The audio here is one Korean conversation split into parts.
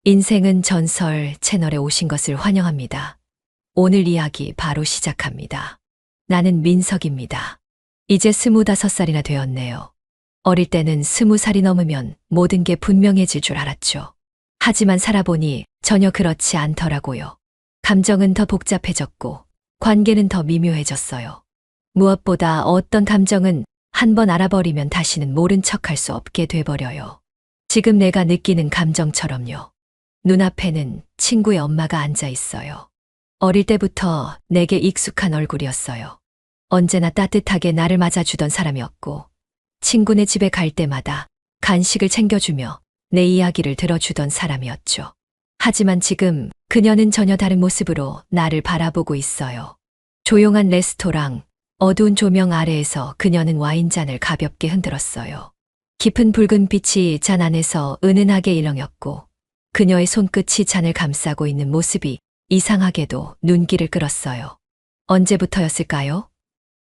인생은 전설 채널에 오신 것을 환영합니다. 오늘 이야기 바로 시작합니다. 나는 민석입니다. 이제 25살이나 되었네요. 어릴 때는 20살이 넘으면 모든 게 분명해질 줄 알았죠. 하지만 살아보니 전혀 그렇지 않더라고요. 감정은 더 복잡해졌고 관계는 더 미묘해졌어요. 무엇보다 어떤 감정은 한번 알아버리면 다시는 모른 척할 수 없게 돼버려요. 지금 내가 느끼는 감정처럼요. 눈앞에는 친구의 엄마가 앉아 있어요. 어릴 때부터 내게 익숙한 얼굴이었어요. 언제나 따뜻하게 나를 맞아주던 사람이었고, 친구네 집에 갈 때마다 간식을 챙겨주며 내 이야기를 들어주던 사람이었죠. 하지만 지금 그녀는 전혀 다른 모습으로 나를 바라보고 있어요. 조용한 레스토랑, 어두운 조명 아래에서 그녀는 와인잔을 가볍게 흔들었어요. 깊은 붉은 빛이 잔 안에서 은은하게 일렁였고, 그녀의 손끝이 잔을 감싸고 있는 모습이 이상하게도 눈길을 끌었어요. 언제부터였을까요?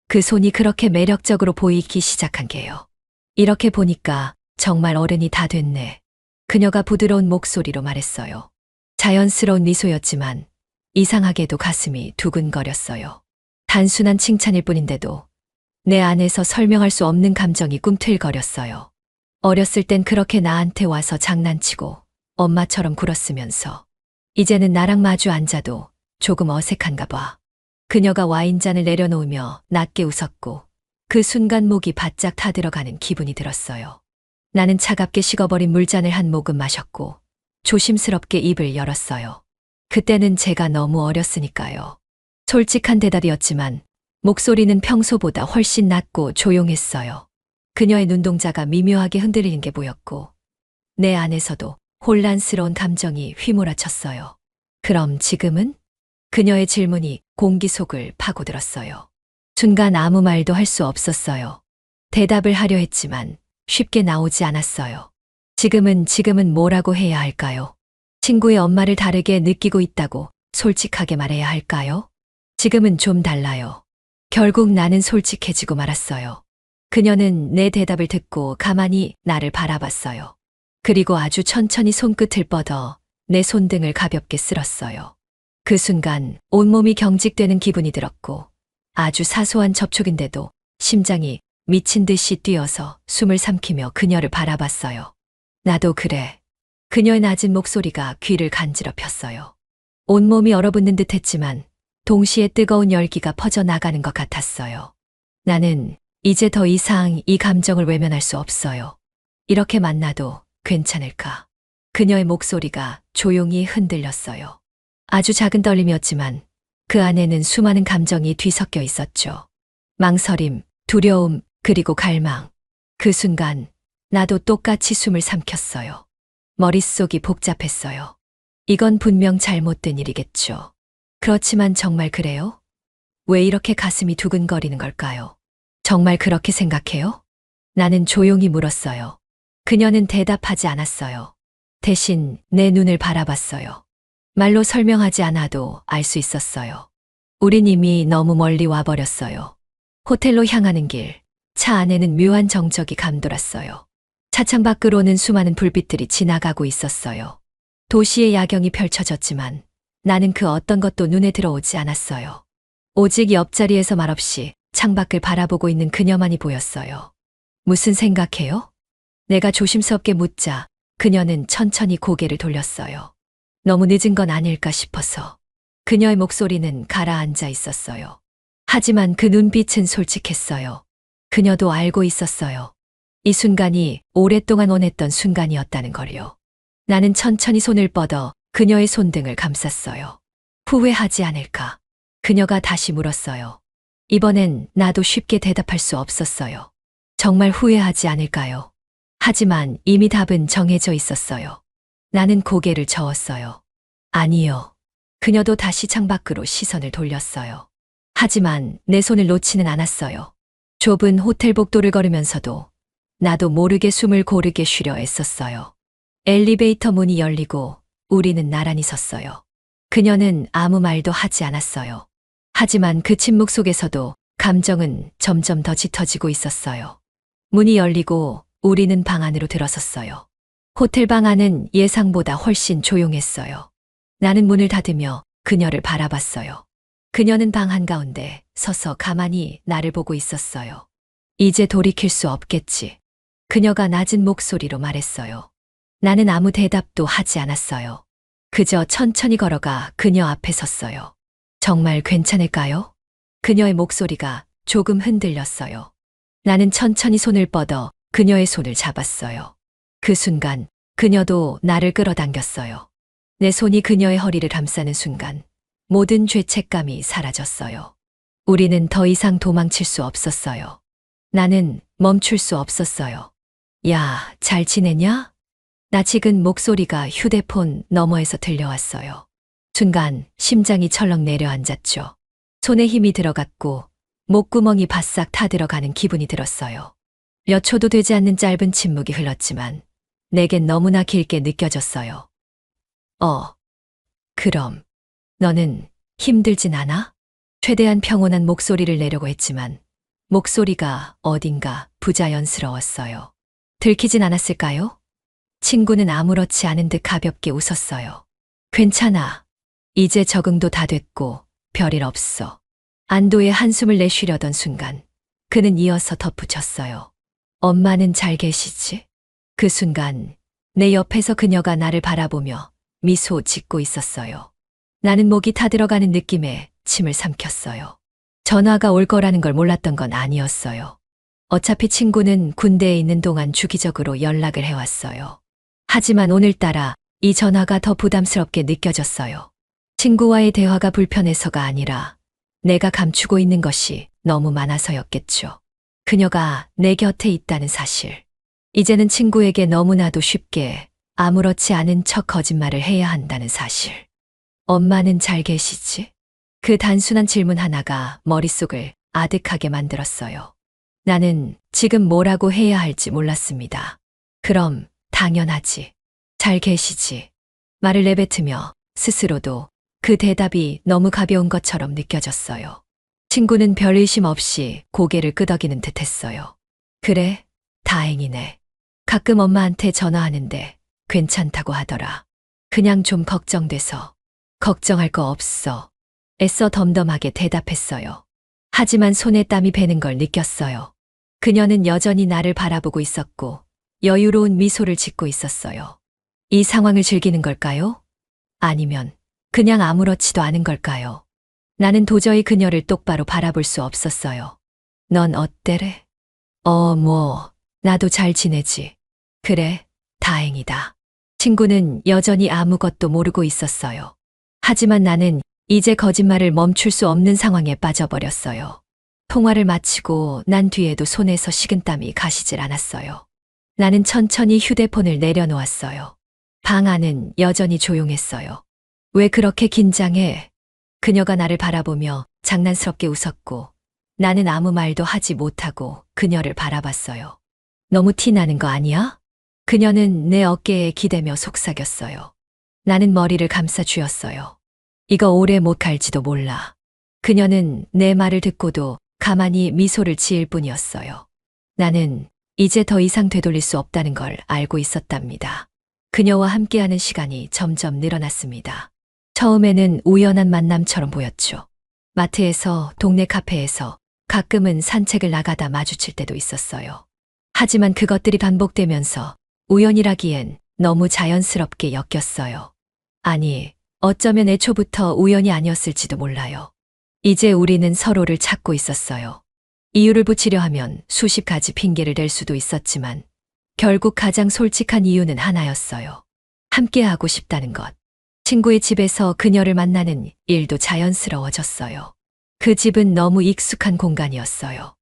그 손이 그렇게 매력적으로 보이기 시작한 게요. 이렇게 보니까 정말 어른이 다 됐네. 그녀가 부드러운 목소리로 말했어요. 자연스러운 미소였지만 이상하게도 가슴이 두근거렸어요. 단순한 칭찬일 뿐인데도 내 안에서 설명할 수 없는 감정이 꿈틀거렸어요. 어렸을 땐 그렇게 나한테 와서 장난치고 엄마처럼 굴었으면서 이제는 나랑 마주 앉아도 조금 어색한가 봐. 그녀가 와인잔을 내려놓으며 낮게 웃었고 그 순간 목이 바짝 타들어가는 기분이 들었어요. 나는 차갑게 식어버린 물잔을 한 모금 마셨고 조심스럽게 입을 열었어요. 그때는 제가 너무 어렸으니까요. 솔직한 대답이었지만 목소리는 평소보다 훨씬 낮고 조용했어요. 그녀의 눈동자가 미묘하게 흔들리는 게 보였고 내 안에서도 혼란스러운 감정이 휘몰아쳤어요. 그럼 지금은? 그녀의 질문이 공기 속을 파고들었어요. 순간 아무 말도 할 수 없었어요. 대답을 하려 했지만 쉽게 나오지 않았어요. 지금은 뭐라고 해야 할까요? 친구의 엄마를 다르게 느끼고 있다고 솔직하게 말해야 할까요? 지금은 좀 달라요. 결국 나는 솔직해지고 말았어요. 그녀는 내 대답을 듣고 가만히 나를 바라봤어요. 그리고 아주 천천히 손끝을 뻗어 내 손등을 가볍게 쓸었어요. 그 순간 온몸이 경직되는 기분이 들었고 아주 사소한 접촉인데도 심장이 미친 듯이 뛰어서 숨을 삼키며 그녀를 바라봤어요. 나도 그래. 그녀의 낮은 목소리가 귀를 간지럽혔어요. 온몸이 얼어붙는 듯 했지만 동시에 뜨거운 열기가 퍼져나가는 것 같았어요. 나는 이제 더 이상 이 감정을 외면할 수 없어요. 이렇게 만나도 괜찮을까? 그녀의 목소리가 조용히 흔들렸어요. 아주 작은 떨림이었지만 그 안에는 수많은 감정이 뒤섞여 있었죠. 망설임, 두려움, 그리고 갈망. 그 순간 나도 똑같이 숨을 삼켰어요. 머릿속이 복잡했어요. 이건 분명 잘못된 일이겠죠. 그렇지만 정말 그래요? 왜 이렇게 가슴이 두근거리는 걸까요? 정말 그렇게 생각해요? 나는 조용히 물었어요. 그녀는 대답하지 않았어요. 대신 내 눈을 바라봤어요. 말로 설명하지 않아도 알 수 있었어요. 우린 이미 너무 멀리 와버렸어요. 호텔로 향하는 길, 차 안에는 묘한 정적이 감돌았어요. 차창 밖으로는 수많은 불빛들이 지나가고 있었어요. 도시의 야경이 펼쳐졌지만 나는 그 어떤 것도 눈에 들어오지 않았어요. 오직 옆자리에서 말없이 창밖을 바라보고 있는 그녀만이 보였어요. 무슨 생각해요? 내가 조심스럽게 묻자 그녀는 천천히 고개를 돌렸어요. 너무 늦은 건 아닐까 싶어서. 그녀의 목소리는 가라앉아 있었어요. 하지만 그 눈빛은 솔직했어요. 그녀도 알고 있었어요. 이 순간이 오랫동안 원했던 순간이었다는 걸요. 나는 천천히 손을 뻗어 그녀의 손등을 감쌌어요. 후회하지 않을까? 그녀가 다시 물었어요. 이번엔 나도 쉽게 대답할 수 없었어요. 정말 후회하지 않을까요? 하지만 이미 답은 정해져 있었어요. 나는 고개를 저었어요. 아니요. 그녀도 다시 창밖으로 시선을 돌렸어요. 하지만 내 손을 놓지는 않았어요. 좁은 호텔 복도를 걸으면서도 나도 모르게 숨을 고르게 쉬려 애썼어요. 엘리베이터 문이 열리고 우리는 나란히 섰어요. 그녀는 아무 말도 하지 않았어요. 하지만 그 침묵 속에서도 감정은 점점 더 짙어지고 있었어요. 문이 열리고 우리는 방 안으로 들어섰어요. 호텔방 안은 예상보다 훨씬 조용했어요. 나는 문을 닫으며 그녀를 바라봤어요. 그녀는 방 한가운데 서서 가만히 나를 보고 있었어요. 이제 돌이킬 수 없겠지. 그녀가 낮은 목소리로 말했어요. 나는 아무 대답도 하지 않았어요. 그저 천천히 걸어가 그녀 앞에 섰어요. 정말 괜찮을까요? 그녀의 목소리가 조금 흔들렸어요. 나는 천천히 손을 뻗어 그녀의 손을 잡았어요. 그 순간 그녀도 나를 끌어당겼어요. 내 손이 그녀의 허리를 감싸는 순간 모든 죄책감이 사라졌어요. 우리는 더 이상 도망칠 수 없었어요. 나는 멈출 수 없었어요. 야, 잘 지내냐? 나 지금 목소리가 휴대폰 너머에서 들려왔어요. 순간 심장이 철렁 내려앉았죠. 손에 힘이 들어갔고 목구멍이 바싹 타들어가는 기분이 들었어요. 몇 초도 되지 않는 짧은 침묵이 흘렀지만 내겐 너무나 길게 느껴졌어요. 그럼 너는 힘들진 않아? 최대한 평온한 목소리를 내려고 했지만 목소리가 어딘가 부자연스러웠어요. 들키진 않았을까요? 친구는 아무렇지 않은 듯 가볍게 웃었어요. 괜찮아. 이제 적응도 다 됐고 별일 없어. 안도의 한숨을 내쉬려던 순간 그는 이어서 덧붙였어요. 엄마는 잘 계시지? 그 순간 내 옆에서 그녀가 나를 바라보며 미소 짓고 있었어요. 나는 목이 타들어가는 느낌에 침을 삼켰어요. 전화가 올 거라는 걸 몰랐던 건 아니었어요. 어차피 친구는 군대에 있는 동안 주기적으로 연락을 해왔어요. 하지만 오늘따라 이 전화가 더 부담스럽게 느껴졌어요. 친구와의 대화가 불편해서가 아니라 내가 감추고 있는 것이 너무 많아서였겠죠. 그녀가 내 곁에 있다는 사실. 이제는 친구에게 너무나도 쉽게 아무렇지 않은 척 거짓말을 해야 한다는 사실. 엄마는 잘 계시지? 그 단순한 질문 하나가 머릿속을 아득하게 만들었어요. 나는 지금 뭐라고 해야 할지 몰랐습니다. 그럼 당연하지. 잘 계시지. 말을 내뱉으며 스스로도 그 대답이 너무 가벼운 것처럼 느껴졌어요. 친구는 별 의심 없이 고개를 끄덕이는 듯 했어요. 그래, 다행이네. 가끔 엄마한테 전화하는데 괜찮다고 하더라. 그냥 좀 걱정돼서. 걱정할 거 없어. 애써 덤덤하게 대답했어요. 하지만 손에 땀이 배는 걸 느꼈어요. 그녀는 여전히 나를 바라보고 있었고 여유로운 미소를 짓고 있었어요. 이 상황을 즐기는 걸까요? 아니면 그냥 아무렇지도 않은 걸까요? 나는 도저히 그녀를 똑바로 바라볼 수 없었어요. 넌 어때래? 나도 잘 지내지. 그래, 다행이다. 친구는 여전히 아무것도 모르고 있었어요. 하지만 나는 이제 거짓말을 멈출 수 없는 상황에 빠져버렸어요. 통화를 마치고 난 뒤에도 손에서 식은땀이 가시질 않았어요. 나는 천천히 휴대폰을 내려놓았어요. 방 안은 여전히 조용했어요. 왜 그렇게 긴장해? 그녀가 나를 바라보며 장난스럽게 웃었고 나는 아무 말도 하지 못하고 그녀를 바라봤어요. 너무 티나는 거 아니야? 그녀는 내 어깨에 기대며 속삭였어요. 나는 머리를 감싸 쥐었어요. 이거 오래 못 갈지도 몰라. 그녀는 내 말을 듣고도 가만히 미소를 지을 뿐이었어요. 나는 이제 더 이상 되돌릴 수 없다는 걸 알고 있었답니다. 그녀와 함께하는 시간이 점점 늘어났습니다. 처음에는 우연한 만남처럼 보였죠. 마트에서, 동네 카페에서, 가끔은 산책을 나가다 마주칠 때도 있었어요. 하지만 그것들이 반복되면서 우연이라기엔 너무 자연스럽게 엮였어요. 아니, 어쩌면 애초부터 우연이 아니었을지도 몰라요. 이제 우리는 서로를 찾고 있었어요. 이유를 붙이려 하면 수십 가지 핑계를 댈 수도 있었지만 결국 가장 솔직한 이유는 하나였어요. 함께하고 싶다는 것. 친구의 집에서 그녀를 만나는 일도 자연스러워졌어요. 그 집은 너무 익숙한 공간이었어요.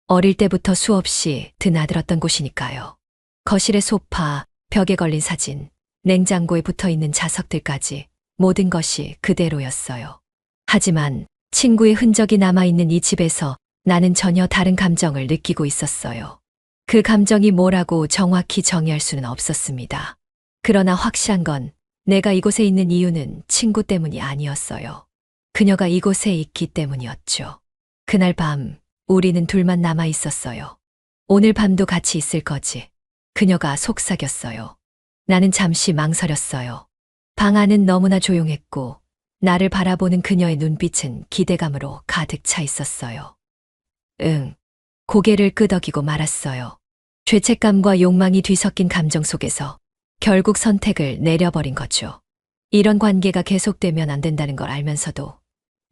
어릴 때부터 수없이 드나들었던 곳이니까요. 거실의 소파, 벽에 걸린 사진, 냉장고에 붙어있는 자석들까지 모든 것이 그대로였어요. 하지만 친구의 흔적이 남아있는 이 집에서 나는 전혀 다른 감정을 느끼고 있었어요. 그 감정이 뭐라고 정확히 정의할 수는 없었습니다. 그러나 확실한 건 내가 이곳에 있는 이유는 친구 때문이 아니었어요. 그녀가 이곳에 있기 때문이었죠. 그날 밤 우리는 둘만 남아 있었어요. 오늘 밤도 같이 있을 거지. 그녀가 속삭였어요. 나는 잠시 망설였어요. 방 안은 너무나 조용했고 나를 바라보는 그녀의 눈빛은 기대감으로 가득 차 있었어요. 응. 고개를 끄덕이고 말았어요. 죄책감과 욕망이 뒤섞인 감정 속에서 결국 선택을 내려버린 거죠. 이런 관계가 계속되면 안 된다는 걸 알면서도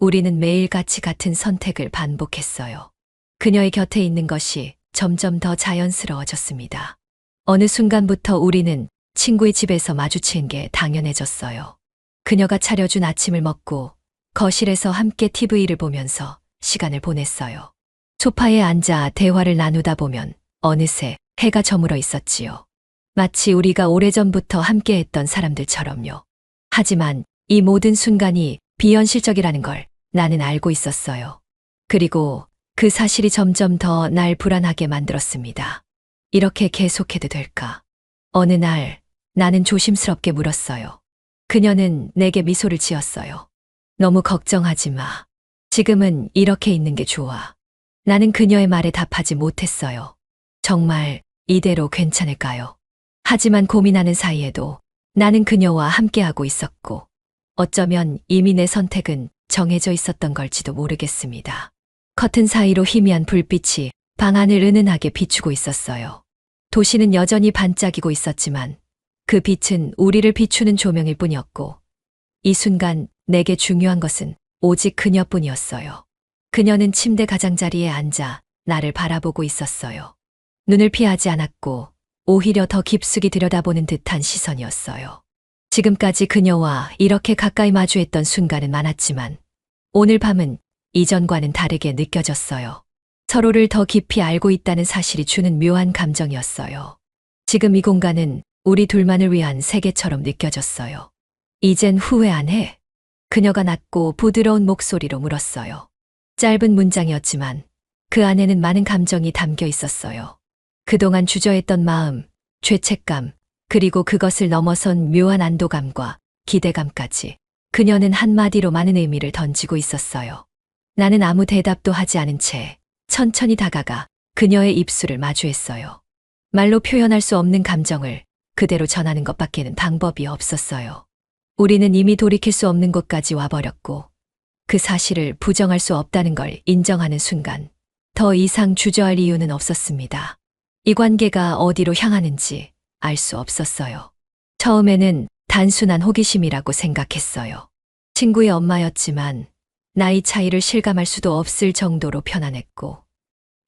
우리는 매일같이 같은 선택을 반복했어요. 그녀의 곁에 있는 것이 점점 더 자연스러워졌습니다. 어느 순간부터 우리는 친구의 집에서 마주친 게 당연해졌어요. 그녀가 차려준 아침을 먹고 거실에서 함께 TV를 보면서 시간을 보냈어요. 소파에 앉아 대화를 나누다 보면 어느새 해가 저물어 있었지요. 마치 우리가 오래전부터 함께했던 사람들처럼요. 하지만 이 모든 순간이 비현실적이라는 걸 나는 알고 있었어요. 그리고 그 사실이 점점 더 날 불안하게 만들었습니다. 이렇게 계속해도 될까? 어느 날 나는 조심스럽게 물었어요. 그녀는 내게 미소를 지었어요. 너무 걱정하지 마. 지금은 이렇게 있는 게 좋아. 나는 그녀의 말에 답하지 못했어요. 정말 이대로 괜찮을까요? 하지만 고민하는 사이에도 나는 그녀와 함께하고 있었고 어쩌면 이미 내 선택은 정해져 있었던 걸지도 모르겠습니다. 커튼 사이로 희미한 불빛이 방 안을 은은하게 비추고 있었어요. 도시는 여전히 반짝이고 있었지만 그 빛은 우리를 비추는 조명일 뿐이었고 이 순간 내게 중요한 것은 오직 그녀뿐이었어요. 그녀는 침대 가장자리에 앉아 나를 바라보고 있었어요. 눈을 피하지 않았고 오히려 더 깊숙이 들여다보는 듯한 시선이었어요. 지금까지 그녀와 이렇게 가까이 마주했던 순간은 많았지만 오늘 밤은 이전과는 다르게 느껴졌어요. 서로를 더 깊이 알고 있다는 사실이 주는 묘한 감정이었어요. 지금 이 공간은 우리 둘만을 위한 세계처럼 느껴졌어요. 이젠 후회 안 해? 그녀가 낮고 부드러운 목소리로 물었어요. 짧은 문장이었지만 그 안에는 많은 감정이 담겨 있었어요. 그동안 주저했던 마음, 죄책감, 그리고 그것을 넘어선 묘한 안도감과 기대감까지 그녀는 한마디로 많은 의미를 던지고 있었어요. 나는 아무 대답도 하지 않은 채 천천히 다가가 그녀의 입술을 마주했어요. 말로 표현할 수 없는 감정을 그대로 전하는 것밖에는 방법이 없었어요. 우리는 이미 돌이킬 수 없는 곳까지 와버렸고 그 사실을 부정할 수 없다는 걸 인정하는 순간 더 이상 주저할 이유는 없었습니다. 이 관계가 어디로 향하는지 알 수 없었어요. 처음에는 단순한 호기심이라고 생각했어요. 친구의 엄마였지만 나이 차이를 실감할 수도 없을 정도로 편안했고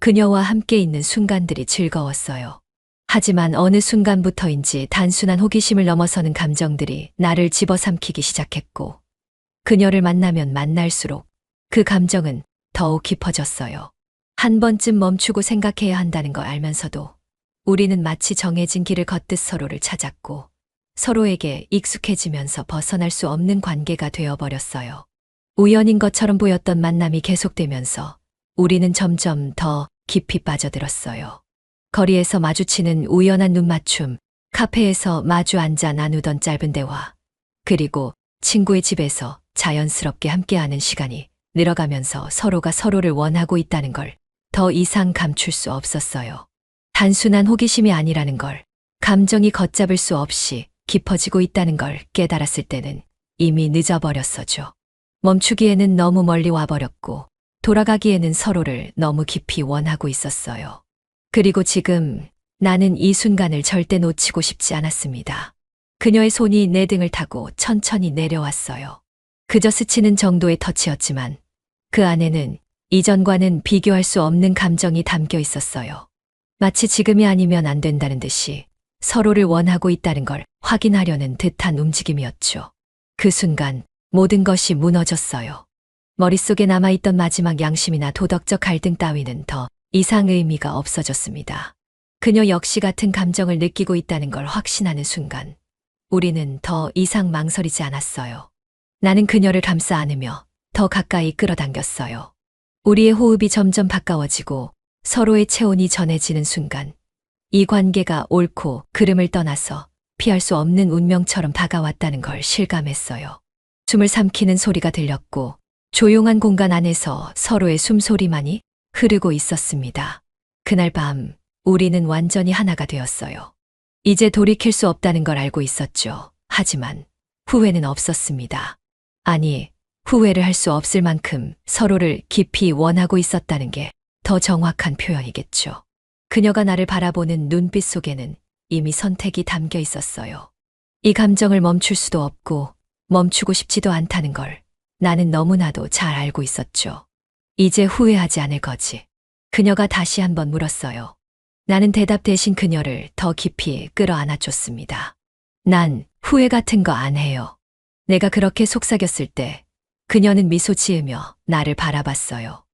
그녀와 함께 있는 순간들이 즐거웠어요. 하지만 어느 순간부터인지 단순한 호기심을 넘어서는 감정들이 나를 집어삼키기 시작했고 그녀를 만나면 만날수록 그 감정은 더욱 깊어졌어요. 한 번쯤 멈추고 생각해야 한다는 걸 알면서도 우리는 마치 정해진 길을 걷듯 서로를 찾았고 서로에게 익숙해지면서 벗어날 수 없는 관계가 되어버렸어요. 우연인 것처럼 보였던 만남이 계속되면서 우리는 점점 더 깊이 빠져들었어요. 거리에서 마주치는 우연한 눈맞춤, 카페에서 마주 앉아 나누던 짧은 대화, 그리고 친구의 집에서 자연스럽게 함께하는 시간이 늘어가면서 서로가 서로를 원하고 있다는 걸 더 이상 감출 수 없었어요. 단순한 호기심이 아니라는 걸, 감정이 걷잡을 수 없이 깊어지고 있다는 걸 깨달았을 때는 이미 늦어버렸어죠. 멈추기에는 너무 멀리 와버렸고 돌아가기에는 서로를 너무 깊이 원하고 있었어요. 그리고 지금 나는 이 순간을 절대 놓치고 싶지 않았습니다. 그녀의 손이 내 등을 타고 천천히 내려왔어요. 그저 스치는 정도의 터치였지만 그 안에는 이전과는 비교할 수 없는 감정이 담겨 있었어요. 마치 지금이 아니면 안 된다는 듯이 서로를 원하고 있다는 걸 확인하려는 듯한 움직임이었죠. 그 순간 모든 것이 무너졌어요. 머릿속에 남아있던 마지막 양심이나 도덕적 갈등 따위는 더 이상 의미가 없어졌습니다. 그녀 역시 같은 감정을 느끼고 있다는 걸 확신하는 순간 우리는 더 이상 망설이지 않았어요. 나는 그녀를 감싸 안으며 더 가까이 끌어당겼어요. 우리의 호흡이 점점 가까워지고 서로의 체온이 전해지는 순간 이 관계가 옳고 그름을 떠나서 피할 수 없는 운명처럼 다가왔다는 걸 실감했어요. 숨을 삼키는 소리가 들렸고 조용한 공간 안에서 서로의 숨소리만이 흐르고 있었습니다. 그날 밤 우리는 완전히 하나가 되었어요. 이제 돌이킬 수 없다는 걸 알고 있었죠. 하지만 후회는 없었습니다. 아니, 후회를 할 수 없을 만큼 서로를 깊이 원하고 있었다는 게 더 정확한 표현이겠죠. 그녀가 나를 바라보는 눈빛 속에는 이미 선택이 담겨 있었어요. 이 감정을 멈출 수도 없고 멈추고 싶지도 않다는 걸 나는 너무나도 잘 알고 있었죠. 이제 후회하지 않을 거지. 그녀가 다시 한번 물었어요. 나는 대답 대신 그녀를 더 깊이 끌어안아줬습니다. 난 후회 같은 거 안 해요. 내가 그렇게 속삭였을 때 그녀는 미소 지으며 나를 바라봤어요.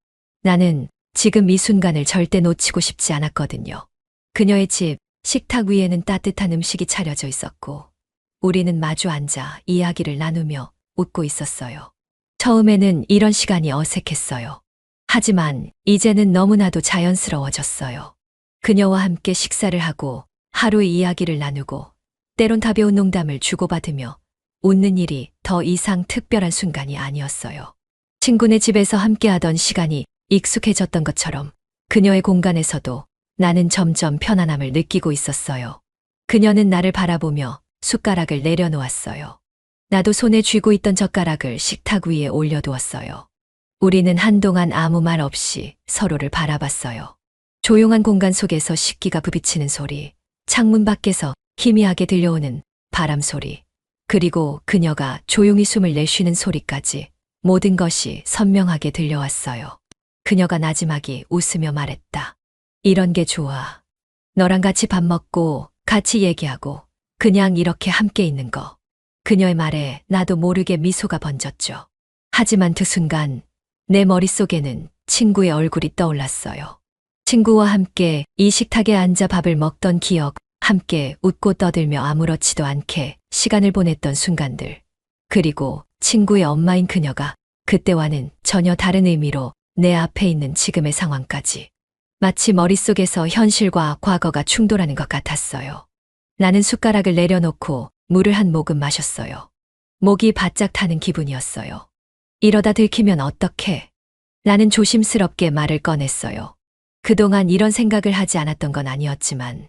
나는 지금 이 순간을 절대 놓치고 싶지 않았거든요. 그녀의 집 식탁 위에는 따뜻한 음식이 차려져 있었고 우리는 마주 앉아 이야기를 나누며 웃고 있었어요. 처음에는 이런 시간이 어색했어요. 하지만 이제는 너무나도 자연스러워졌어요. 그녀와 함께 식사를 하고 하루의 이야기를 나누고 때론 가벼운 농담을 주고받으며 웃는 일이 더 이상 특별한 순간이 아니었어요. 친구네 집에서 함께하던 시간이 익숙해졌던 것처럼 그녀의 공간에서도 나는 점점 편안함을 느끼고 있었어요. 그녀는 나를 바라보며 숟가락을 내려놓았어요. 나도 손에 쥐고 있던 젓가락을 식탁 위에 올려두었어요. 우리는 한동안 아무 말 없이 서로를 바라봤어요. 조용한 공간 속에서 식기가 부비치는 소리, 창문 밖에서 희미하게 들려오는 바람 소리, 그리고 그녀가 조용히 숨을 내쉬는 소리까지 모든 것이 선명하게 들려왔어요. 그녀가 나지막이 웃으며 말했다. 이런 게 좋아. 너랑 같이 밥 먹고 같이 얘기하고 그냥 이렇게 함께 있는 거. 그녀의 말에 나도 모르게 미소가 번졌죠. 하지만 그 순간 내 머릿속에는 친구의 얼굴이 떠올랐어요. 친구와 함께 이 식탁에 앉아 밥을 먹던 기억, 함께 웃고 떠들며 아무렇지도 않게 시간을 보냈던 순간들. 그리고 친구의 엄마인 그녀가 그때와는 전혀 다른 의미로 내 앞에 있는 지금의 상황까지. 마치 머릿속에서 현실과 과거가 충돌하는 것 같았어요. 나는 숟가락을 내려놓고 물을 한 모금 마셨어요. 목이 바짝 타는 기분이었어요. 이러다 들키면 어떡해? 나는 조심스럽게 말을 꺼냈어요. 그동안 이런 생각을 하지 않았던 건 아니었지만,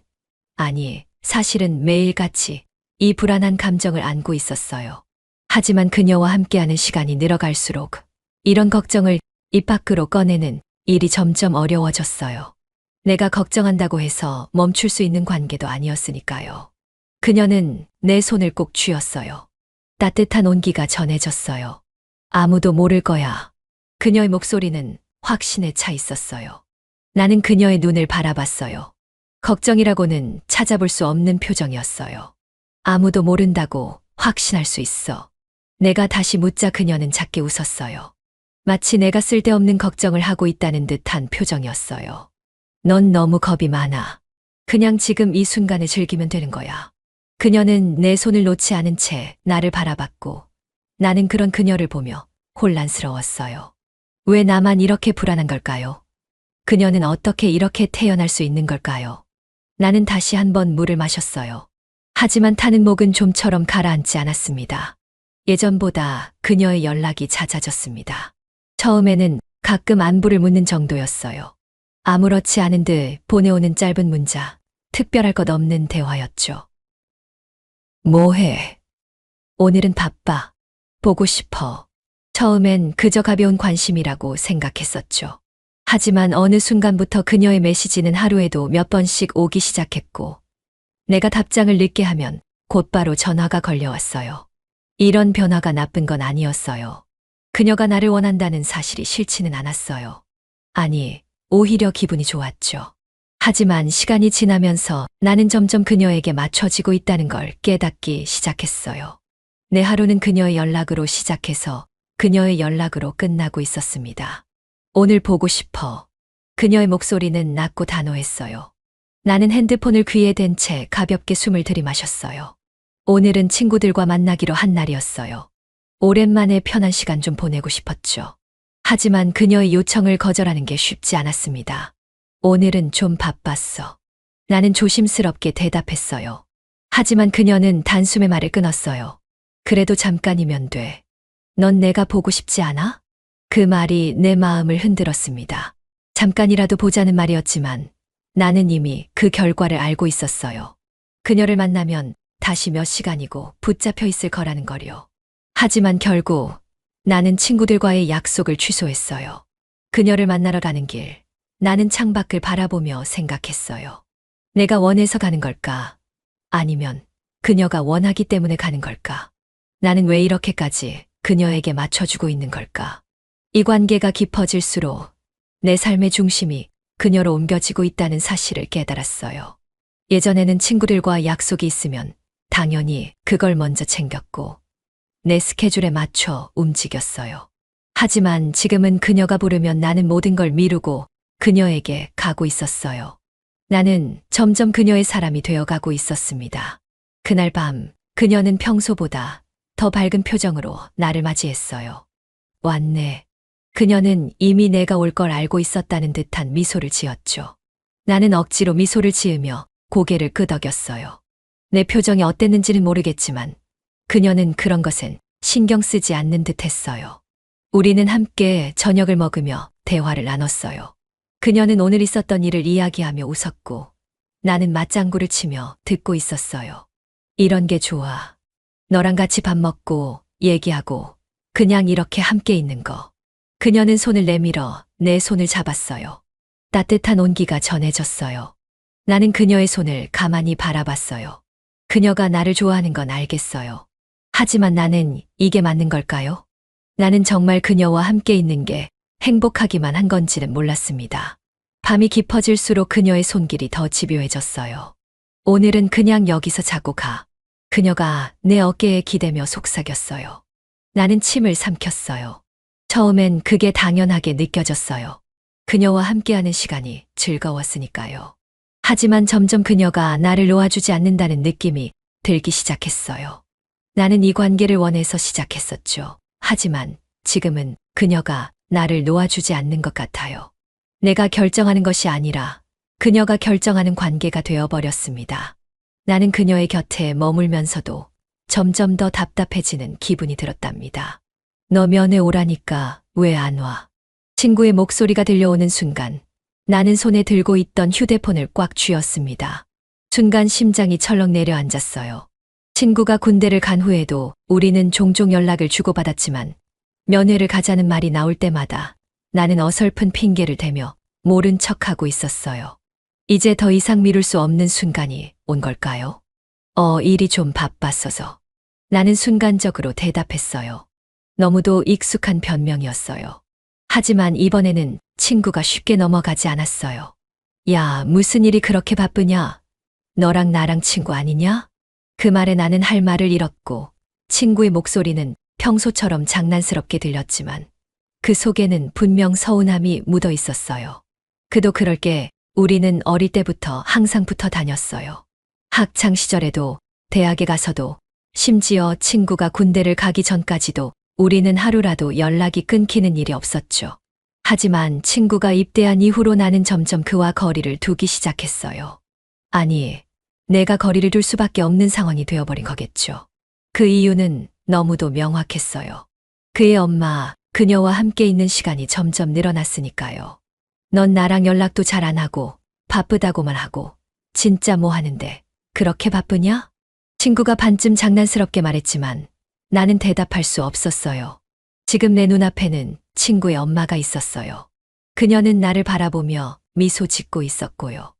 아니, 사실은 매일같이 이 불안한 감정을 안고 있었어요. 하지만 그녀와 함께하는 시간이 늘어갈수록 이런 걱정을 입 밖으로 꺼내는 일이 점점 어려워졌어요. 내가 걱정한다고 해서 멈출 수 있는 관계도 아니었으니까요. 그녀는 내 손을 꼭 쥐었어요. 따뜻한 온기가 전해졌어요. 아무도 모를 거야. 그녀의 목소리는 확신에 차 있었어요. 나는 그녀의 눈을 바라봤어요. 걱정이라고는 찾아볼 수 없는 표정이었어요. 아무도 모른다고 확신할 수 있어. 내가 다시 묻자 그녀는 작게 웃었어요. 마치 내가 쓸데없는 걱정을 하고 있다는 듯한 표정이었어요. 넌 너무 겁이 많아. 그냥 지금 이 순간을 즐기면 되는 거야. 그녀는 내 손을 놓지 않은 채 나를 바라봤고 나는 그런 그녀를 보며 혼란스러웠어요. 왜 나만 이렇게 불안한 걸까요? 그녀는 어떻게 이렇게 태어날 수 있는 걸까요? 나는 다시 한번 물을 마셨어요. 하지만 타는 목은 좀처럼 가라앉지 않았습니다. 예전보다 그녀의 연락이 잦아졌습니다. 처음에는 가끔 안부를 묻는 정도였어요. 아무렇지 않은 듯 보내오는 짧은 문자, 특별할 것 없는 대화였죠. 뭐해? 오늘은 바빠. 보고 싶어. 처음엔 그저 가벼운 관심이라고 생각했었죠. 하지만 어느 순간부터 그녀의 메시지는 하루에도 몇 번씩 오기 시작했고, 내가 답장을 늦게 하면 곧바로 전화가 걸려왔어요. 이런 변화가 나쁜 건 아니었어요. 그녀가 나를 원한다는 사실이 싫지는 않았어요. 아니, 오히려 기분이 좋았죠. 하지만 시간이 지나면서 나는 점점 그녀에게 맞춰지고 있다는 걸 깨닫기 시작했어요. 내 하루는 그녀의 연락으로 시작해서 그녀의 연락으로 끝나고 있었습니다. 오늘 보고 싶어. 그녀의 목소리는 낮고 단호했어요. 나는 핸드폰을 귀에 댄 채 가볍게 숨을 들이마셨어요. 오늘은 친구들과 만나기로 한 날이었어요. 오랜만에 편한 시간 좀 보내고 싶었죠. 하지만 그녀의 요청을 거절하는 게 쉽지 않았습니다. 오늘은 좀 바빴어. 나는 조심스럽게 대답했어요. 하지만 그녀는 단숨에 말을 끊었어요. 그래도 잠깐이면 돼. 넌 내가 보고 싶지 않아? 그 말이 내 마음을 흔들었습니다. 잠깐이라도 보자는 말이었지만 나는 이미 그 결과를 알고 있었어요. 그녀를 만나면 다시 몇 시간이고 붙잡혀 있을 거라는 거요. 하지만 결국 나는 친구들과의 약속을 취소했어요. 그녀를 만나러 가는 길, 나는 창밖을 바라보며 생각했어요. 내가 원해서 가는 걸까? 아니면 그녀가 원하기 때문에 가는 걸까? 나는 왜 이렇게까지 그녀에게 맞춰주고 있는 걸까? 이 관계가 깊어질수록 내 삶의 중심이 그녀로 옮겨지고 있다는 사실을 깨달았어요. 예전에는 친구들과 약속이 있으면 당연히 그걸 먼저 챙겼고 내 스케줄에 맞춰 움직였어요. 하지만 지금은 그녀가 부르면 나는 모든 걸 미루고 그녀에게 가고 있었어요. 나는 점점 그녀의 사람이 되어가고 있었습니다. 그날 밤 그녀는 평소보다 더 밝은 표정으로 나를 맞이했어요. 왔네. 그녀는 이미 내가 올 걸 알고 있었다는 듯한 미소를 지었죠. 나는 억지로 미소를 지으며 고개를 끄덕였어요. 내 표정이 어땠는지는 모르겠지만 그녀는 그런 것엔 신경 쓰지 않는 듯 했어요. 우리는 함께 저녁을 먹으며 대화를 나눴어요. 그녀는 오늘 있었던 일을 이야기하며 웃었고 나는 맞장구를 치며 듣고 있었어요. 이런 게 좋아. 너랑 같이 밥 먹고 얘기하고 그냥 이렇게 함께 있는 거. 그녀는 손을 내밀어 내 손을 잡았어요. 따뜻한 온기가 전해졌어요. 나는 그녀의 손을 가만히 바라봤어요. 그녀가 나를 좋아하는 건 알겠어요. 하지만 나는 이게 맞는 걸까요? 나는 정말 그녀와 함께 있는 게 행복하기만 한 건지는 몰랐습니다. 밤이 깊어질수록 그녀의 손길이 더 집요해졌어요. 오늘은 그냥 여기서 자고 가. 그녀가 내 어깨에 기대며 속삭였어요. 나는 침을 삼켰어요. 처음엔 그게 당연하게 느껴졌어요. 그녀와 함께하는 시간이 즐거웠으니까요. 하지만 점점 그녀가 나를 놓아주지 않는다는 느낌이 들기 시작했어요. 나는 이 관계를 원해서 시작했었죠. 하지만 지금은 그녀가 나를 놓아주지 않는 것 같아요. 내가 결정하는 것이 아니라 그녀가 결정하는 관계가 되어버렸습니다. 나는 그녀의 곁에 머물면서도 점점 더 답답해지는 기분이 들었답니다. 너 면회 오라니까 왜 안 와? 친구의 목소리가 들려오는 순간 나는 손에 들고 있던 휴대폰을 꽉 쥐었습니다. 순간 심장이 철렁 내려앉았어요. 친구가 군대를 간 후에도 우리는 종종 연락을 주고받았지만 면회를 가자는 말이 나올 때마다 나는 어설픈 핑계를 대며 모른 척하고 있었어요. 이제 더 이상 미룰 수 없는 순간이 온 걸까요? 일이 좀 바빴어서. 나는 순간적으로 대답했어요. 너무도 익숙한 변명이었어요. 하지만 이번에는 친구가 쉽게 넘어가지 않았어요. 야, 무슨 일이 그렇게 바쁘냐? 너랑 나랑 친구 아니냐? 그 말에 나는 할 말을 잃었고 친구의 목소리는 평소처럼 장난스럽게 들렸지만 그 속에는 분명 서운함이 묻어 있었어요. 그도 그럴 게 우리는 어릴 때부터 항상 붙어 다녔어요. 학창 시절에도 대학에 가서도 심지어 친구가 군대를 가기 전까지도 우리는 하루라도 연락이 끊기는 일이 없었죠. 하지만 친구가 입대한 이후로 나는 점점 그와 거리를 두기 시작했어요. 아니, 내가 거리를 둘 수밖에 없는 상황이 되어버린 거겠죠. 그 이유는 너무도 명확했어요. 그의 엄마, 그녀와 함께 있는 시간이 점점 늘어났으니까요. 넌 나랑 연락도 잘 안 하고 바쁘다고만 하고 진짜 뭐 하는데 그렇게 바쁘냐? 친구가 반쯤 장난스럽게 말했지만 나는 대답할 수 없었어요. 지금 내 눈앞에는 친구의 엄마가 있었어요. 그녀는 나를 바라보며 미소 짓고 있었고요.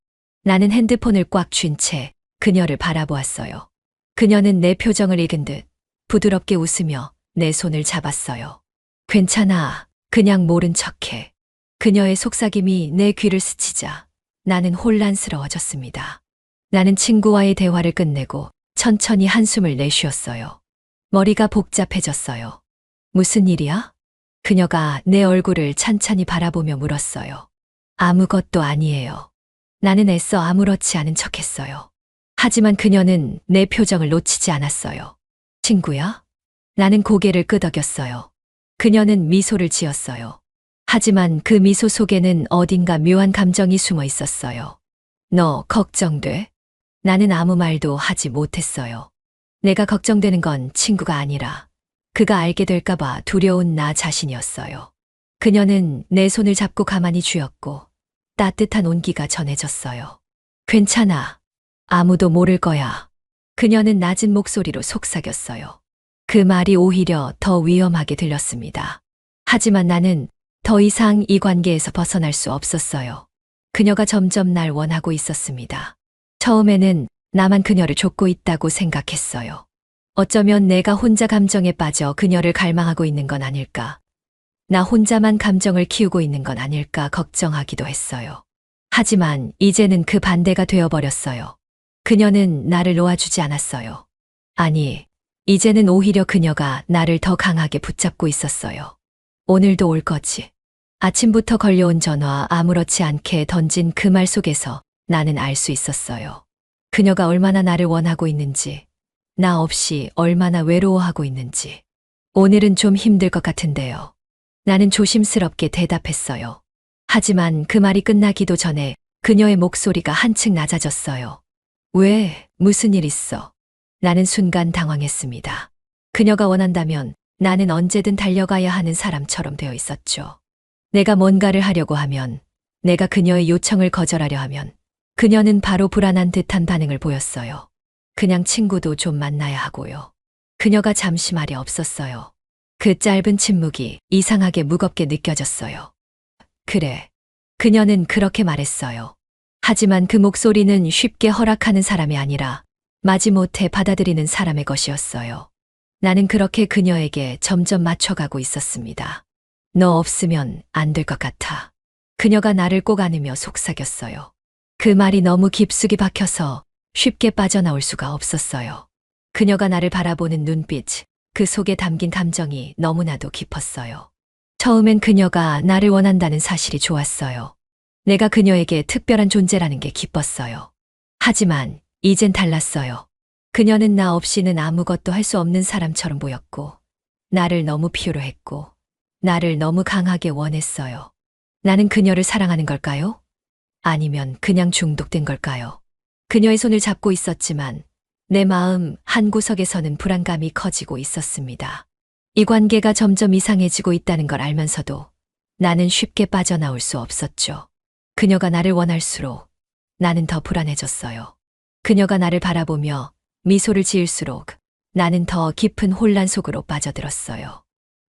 나는 핸드폰을 꽉 쥔 채 그녀를 바라보았어요. 그녀는 내 표정을 읽은 듯 부드럽게 웃으며 내 손을 잡았어요. 괜찮아. 그냥 모른 척해. 그녀의 속삭임이 내 귀를 스치자 나는 혼란스러워졌습니다. 나는 친구와의 대화를 끝내고 천천히 한숨을 내쉬었어요. 머리가 복잡해졌어요. 무슨 일이야? 그녀가 내 얼굴을 찬찬히 바라보며 물었어요. 아무것도 아니에요. 나는 애써 아무렇지 않은 척했어요. 하지만 그녀는 내 표정을 놓치지 않았어요. 친구야? 나는 고개를 끄덕였어요. 그녀는 미소를 지었어요. 하지만 그 미소 속에는 어딘가 묘한 감정이 숨어 있었어요. 너 걱정돼? 나는 아무 말도 하지 못했어요. 내가 걱정되는 건 친구가 아니라 그가 알게 될까봐 두려운 나 자신이었어요. 그녀는 내 손을 잡고 가만히 쥐었고 따뜻한 온기가 전해졌어요. 괜찮아. 아무도 모를 거야. 그녀는 낮은 목소리로 속삭였어요. 그 말이 오히려 더 위험하게 들렸습니다. 하지만 나는 더 이상 이 관계에서 벗어날 수 없었어요. 그녀가 점점 날 원하고 있었습니다. 처음에는 나만 그녀를 쫓고 있다고 생각했어요. 어쩌면 내가 혼자 감정에 빠져 그녀를 갈망하고 있는 건 아닐까. 나 혼자만 감정을 키우고 있는 건 아닐까 걱정하기도 했어요. 하지만 이제는 그 반대가 되어버렸어요. 그녀는 나를 놓아주지 않았어요. 아니, 이제는 오히려 그녀가 나를 더 강하게 붙잡고 있었어요. 오늘도 올 거지. 아침부터 걸려온 전화 아무렇지 않게 던진 그 말 속에서 나는 알 수 있었어요. 그녀가 얼마나 나를 원하고 있는지, 나 없이 얼마나 외로워하고 있는지. 오늘은 좀 힘들 것 같은데요. 나는 조심스럽게 대답했어요. 하지만 그 말이 끝나기도 전에 그녀의 목소리가 한층 낮아졌어요. 왜? 무슨 일 있어? 나는 순간 당황했습니다. 그녀가 원한다면 나는 언제든 달려가야 하는 사람처럼 되어 있었죠. 내가 뭔가를 하려고 하면, 내가 그녀의 요청을 거절하려 하면, 그녀는 바로 불안한 듯한 반응을 보였어요. 그냥 친구도 좀 만나야 하고요. 그녀가 잠시 말이 없었어요. 그 짧은 침묵이 이상하게 무겁게 느껴졌어요. 그래. 그녀는 그렇게 말했어요. 하지만 그 목소리는 쉽게 허락하는 사람이 아니라 마지못해 받아들이는 사람의 것이었어요. 나는 그렇게 그녀에게 점점 맞춰가고 있었습니다. 너 없으면 안 될 것 같아. 그녀가 나를 꼭 안으며 속삭였어요. 그 말이 너무 깊숙이 박혀서 쉽게 빠져나올 수가 없었어요. 그녀가 나를 바라보는 눈빛, 그 속에 담긴 감정이 너무나도 깊었어요. 처음엔 그녀가 나를 원한다는 사실이 좋았어요. 내가 그녀에게 특별한 존재라는 게 기뻤어요. 하지만 이젠 달랐어요. 그녀는 나 없이는 아무것도 할 수 없는 사람처럼 보였고, 나를 너무 필요로 했고, 나를 너무 강하게 원했어요. 나는 그녀를 사랑하는 걸까요? 아니면 그냥 중독된 걸까요? 그녀의 손을 잡고 있었지만 내 마음 한구석에서는 불안감이 커지고 있었습니다. 이 관계가 점점 이상해지고 있다는 걸 알면서도 나는 쉽게 빠져나올 수 없었죠. 그녀가 나를 원할수록 나는 더 불안해졌어요. 그녀가 나를 바라보며 미소를 지을수록 나는 더 깊은 혼란 속으로 빠져들었어요.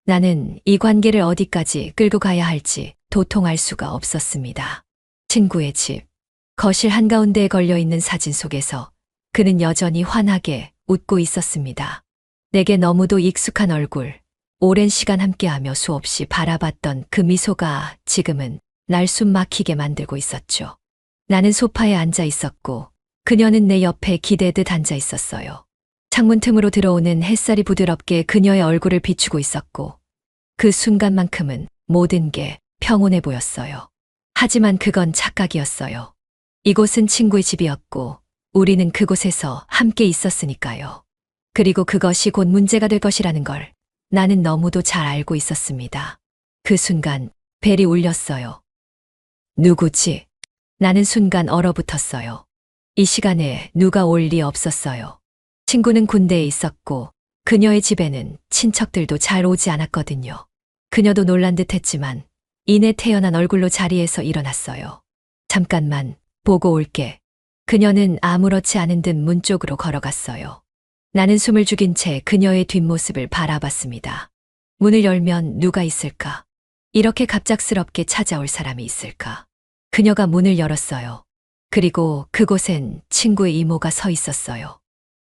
나는 이 관계를 어디까지 끌고 가야 할지 도통할 수가 없었습니다. 친구의 집, 거실 한가운데에 걸려있는 사진 속에서 그는 여전히 환하게 웃고 있었습니다. 내게 너무도 익숙한 얼굴, 오랜 시간 함께하며 수없이 바라봤던 그 미소가 지금은 날 숨 막히게 만들고 있었죠. 나는 소파에 앉아 있었고 그녀는 내 옆에 기대듯 앉아 있었어요. 창문 틈으로 들어오는 햇살이 부드럽게 그녀의 얼굴을 비추고 있었고 그 순간만큼은 모든 게 평온해 보였어요. 하지만 그건 착각이었어요. 이곳은 친구의 집이었고 우리는 그곳에서 함께 있었으니까요. 그리고 그것이 곧 문제가 될 것이라는 걸 나는 너무도 잘 알고 있었습니다. 그 순간 벨이 울렸어요. 누구지? 나는 순간 얼어붙었어요. 이 시간에 누가 올 리 없었어요. 친구는 군대에 있었고 그녀의 집에는 친척들도 잘 오지 않았거든요. 그녀도 놀란 듯 했지만 이내 태연한 얼굴로 자리에서 일어났어요. 잠깐만 보고 올게. 그녀는 아무렇지 않은 듯 문 쪽으로 걸어갔어요. 나는 숨을 죽인 채 그녀의 뒷모습을 바라봤습니다. 문을 열면 누가 있을까? 이렇게 갑작스럽게 찾아올 사람이 있을까? 그녀가 문을 열었어요. 그리고 그곳엔 친구의 이모가 서 있었어요.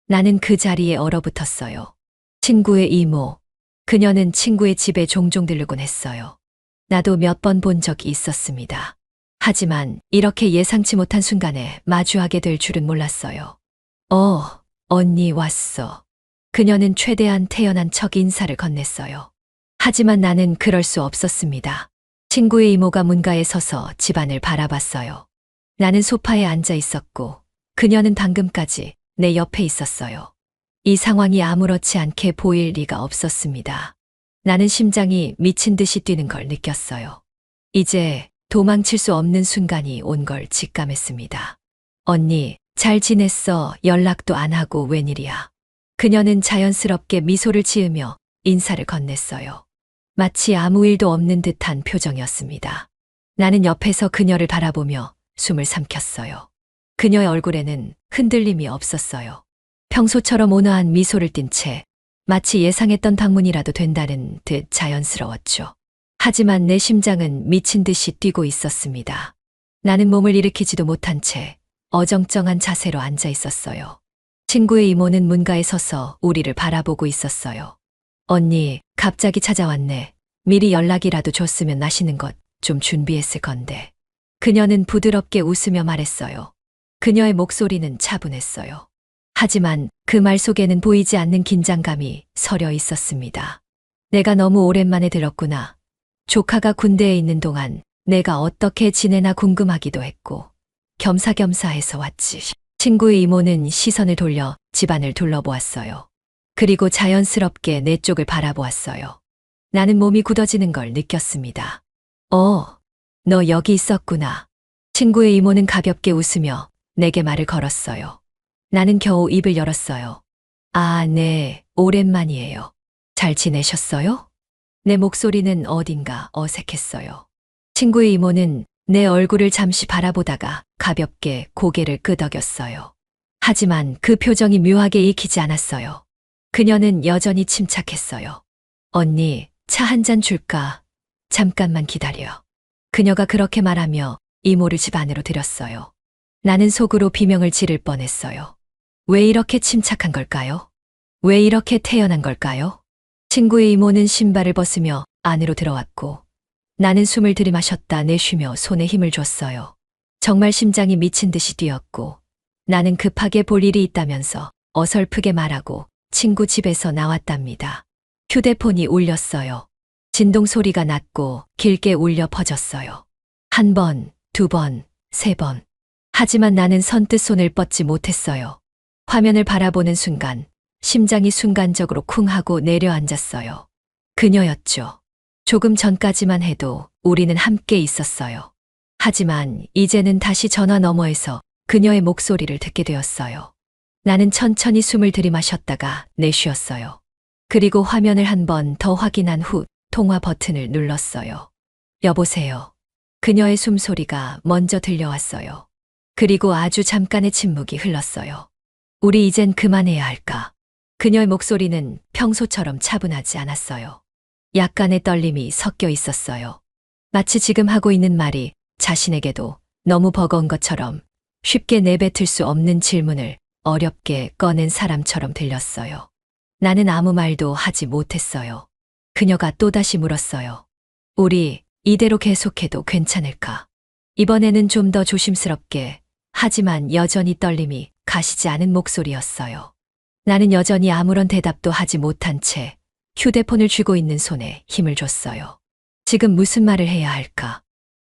나는 그 자리에 얼어붙었어요. 친구의 이모. 그녀는 친구의 집에 종종 들르곤 했어요. 나도 몇 번 본 적이 있었습니다. 하지만 이렇게 예상치 못한 순간에 마주하게 될 줄은 몰랐어요. 언니 왔어. 그녀는 최대한 태연한 척 인사를 건넸어요. 하지만 나는 그럴 수 없었습니다. 친구의 이모가 문가에 서서 집안을 바라봤어요. 나는 소파에 앉아 있었고 그녀는 방금까지 내 옆에 있었어요. 이 상황이 아무렇지 않게 보일 리가 없었습니다. 나는 심장이 미친 듯이 뛰는 걸 느꼈어요. 이제 도망칠 수 없는 순간이 온 걸 직감했습니다. 언니, 잘 지냈어? 연락도 안 하고 웬일이야? 그녀는 자연스럽게 미소를 지으며 인사를 건넸어요. 마치 아무 일도 없는 듯한 표정이었습니다. 나는 옆에서 그녀를 바라보며 숨을 삼켰어요. 그녀의 얼굴에는 흔들림이 없었어요. 평소처럼 온화한 미소를 띤 채 마치 예상했던 방문이라도 된다는 듯 자연스러웠죠. 하지만 내 심장은 미친 듯이 뛰고 있었습니다. 나는 몸을 일으키지도 못한 채 어정쩡한 자세로 앉아 있었어요. 친구의 이모는 문가에 서서 우리를 바라보고 있었어요. 언니, 갑자기 찾아왔네. 미리 연락이라도 줬으면 맛있는 것 좀 준비했을 건데. 그녀는 부드럽게 웃으며 말했어요. 그녀의 목소리는 차분했어요. 하지만 그 말 속에는 보이지 않는 긴장감이 서려 있었습니다. 내가 너무 오랜만에 들었구나. 조카가 군대에 있는 동안 내가 어떻게 지내나 궁금하기도 했고 겸사겸사해서 왔지. 친구의 이모는 시선을 돌려 집안을 둘러보았어요. 그리고 자연스럽게 내 쪽을 바라보았어요. 나는 몸이 굳어지는 걸 느꼈습니다. 너 여기 있었구나. 친구의 이모는 가볍게 웃으며 내게 말을 걸었어요. 나는 겨우 입을 열었어요. 아, 네, 오랜만이에요. 잘 지내셨어요? 내 목소리는 어딘가 어색했어요. 친구의 이모는 내 얼굴을 잠시 바라보다가 가볍게 고개를 끄덕였어요. 하지만 그 표정이 묘하게 익히지 않았어요. 그녀는 여전히 침착했어요. 언니, 차 한 잔 줄까? 잠깐만 기다려. 그녀가 그렇게 말하며 이모를 집 안으로 들였어요. 나는 속으로 비명을 지를 뻔했어요. 왜 이렇게 침착한 걸까요? 왜 이렇게 태연한 걸까요? 친구의 이모는 신발을 벗으며 안으로 들어왔고 나는 숨을 들이마셨다 내쉬며 손에 힘을 줬어요. 정말 심장이 미친 듯이 뛰었고 나는 급하게 볼 일이 있다면서 어설프게 말하고 친구 집에서 나왔답니다. 휴대폰이 울렸어요. 진동 소리가 났고 길게 울려 퍼졌어요. 한 번, 두 번, 세 번. 하지만 나는 선뜻 손을 뻗지 못했어요. 화면을 바라보는 순간 심장이 순간적으로 쿵 하고 내려앉았어요. 그녀였죠. 조금 전까지만 해도 우리는 함께 있었어요. 하지만 이제는 다시 전화 너머에서 그녀의 목소리를 듣게 되었어요. 나는 천천히 숨을 들이마셨다가 내쉬었어요. 그리고 화면을 한 번 더 확인한 후 통화 버튼을 눌렀어요. 여보세요. 그녀의 숨소리가 먼저 들려왔어요. 그리고 아주 잠깐의 침묵이 흘렀어요. 우리 이젠 그만해야 할까? 그녀의 목소리는 평소처럼 차분하지 않았어요. 약간의 떨림이 섞여 있었어요. 마치 지금 하고 있는 말이 자신에게도 너무 버거운 것처럼 쉽게 내뱉을 수 없는 질문을 어렵게 꺼낸 사람처럼 들렸어요. 나는 아무 말도 하지 못했어요. 그녀가 또다시 물었어요. 우리 이대로 계속해도 괜찮을까? 이번에는 좀 더 조심스럽게 하지만 여전히 떨림이 가시지 않은 목소리였어요. 나는 여전히 아무런 대답도 하지 못한 채 휴대폰을 쥐고 있는 손에 힘을 줬어요. 지금 무슨 말을 해야 할까?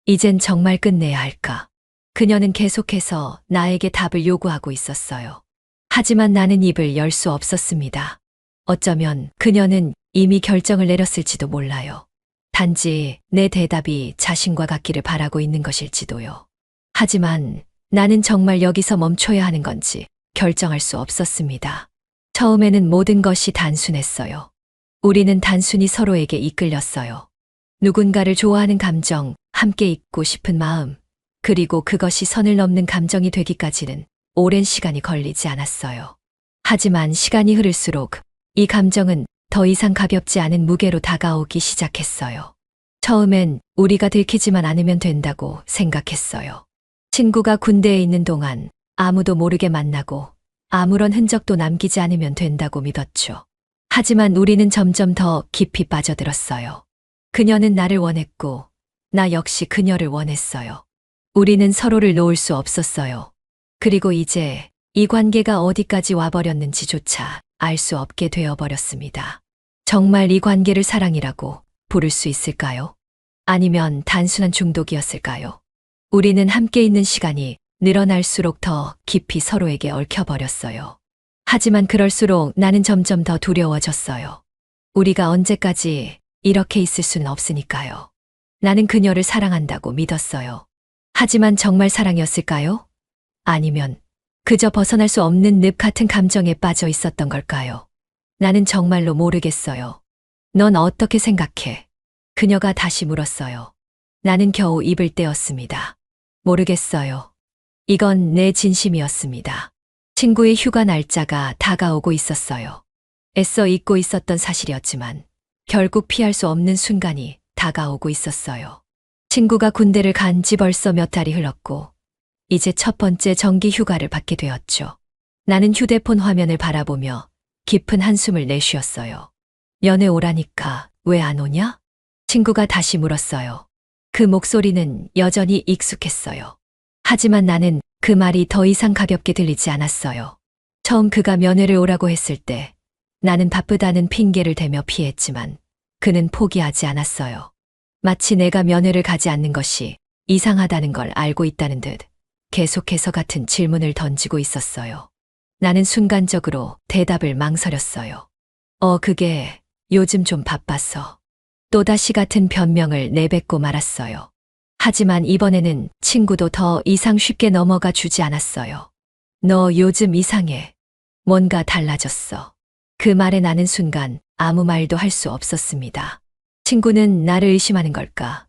이젠 정말 끝내야 할까? 그녀는 계속해서 나에게 답을 요구하고 있었어요. 하지만 나는 입을 열 수 없었습니다. 어쩌면 그녀는 이미 결정을 내렸을지도 몰라요. 단지 내 대답이 자신과 같기를 바라고 있는 것일지도요. 하지만 나는 정말 여기서 멈춰야 하는 건지 결정할 수 없었습니다. 처음에는 모든 것이 단순했어요. 우리는 단순히 서로에게 이끌렸어요. 누군가를 좋아하는 감정, 함께 있고 싶은 마음, 그리고 그것이 선을 넘는 감정이 되기까지는 오랜 시간이 걸리지 않았어요. 하지만 시간이 흐를수록 이 감정은 더 이상 가볍지 않은 무게로 다가오기 시작했어요. 처음엔 우리가 들키지만 않으면 된다고 생각했어요. 친구가 군대에 있는 동안 아무도 모르게 만나고 아무런 흔적도 남기지 않으면 된다고 믿었죠. 하지만 우리는 점점 더 깊이 빠져들었어요. 그녀는 나를 원했고 나 역시 그녀를 원했어요. 우리는 서로를 놓을 수 없었어요. 그리고 이제 이 관계가 어디까지 와버렸는지조차 알 수 없게 되어버렸습니다. 정말 이 관계를 사랑이라고 부를 수 있을까요? 아니면 단순한 중독이었을까요? 우리는 함께 있는 시간이 늘어날수록 더 깊이 서로에게 얽혀버렸어요. 하지만 그럴수록 나는 점점 더 두려워졌어요. 우리가 언제까지 이렇게 있을 수는 없으니까요. 나는 그녀를 사랑한다고 믿었어요. 하지만 정말 사랑이었을까요? 아니면 그저 벗어날 수 없는 늪 같은 감정에 빠져 있었던 걸까요? 나는 정말로 모르겠어요. 넌 어떻게 생각해? 그녀가 다시 물었어요. 나는 겨우 입을 떼었습니다. 모르겠어요. 이건 내 진심이었습니다. 친구의 휴가 날짜가 다가오고 있었어요. 애써 잊고 있었던 사실이었지만 결국 피할 수 없는 순간이 다가오고 있었어요. 친구가 군대를 간 지 벌써 몇 달이 흘렀고 이제 첫 번째 정기 휴가를 받게 되었죠. 나는 휴대폰 화면을 바라보며 깊은 한숨을 내쉬었어요. 연애 오라니까 왜 안 오냐? 친구가 다시 물었어요. 그 목소리는 여전히 익숙했어요. 하지만 나는 그 말이 더 이상 가볍게 들리지 않았어요. 처음 그가 면회를 오라고 했을 때 나는 바쁘다는 핑계를 대며 피했지만 그는 포기하지 않았어요. 마치 내가 면회를 가지 않는 것이 이상하다는 걸 알고 있다는 듯 계속해서 같은 질문을 던지고 있었어요. 나는 순간적으로 대답을 망설였어요. 그게 요즘 좀 바빠서. 또다시 같은 변명을 내뱉고 말았어요. 하지만 이번에는 친구도 더 이상 쉽게 넘어가 주지 않았어요. 너 요즘 이상해. 뭔가 달라졌어. 그 말에 나는 순간 아무 말도 할 수 없었습니다. 친구는 나를 의심하는 걸까?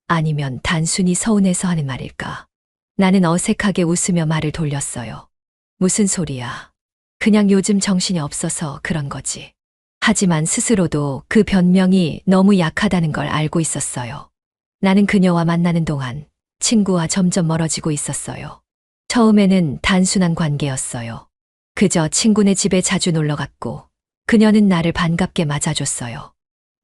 아니면 단순히 서운해서 하는 말일까? 나는 어색하게 웃으며 말을 돌렸어요. 무슨 소리야. 그냥 요즘 정신이 없어서 그런 거지. 하지만 스스로도 그 변명이 너무 약하다는 걸 알고 있었어요. 나는 그녀와 만나는 동안 친구와 점점 멀어지고 있었어요. 처음에는 단순한 관계였어요. 그저 친구네 집에 자주 놀러 갔고 그녀는 나를 반갑게 맞아줬어요.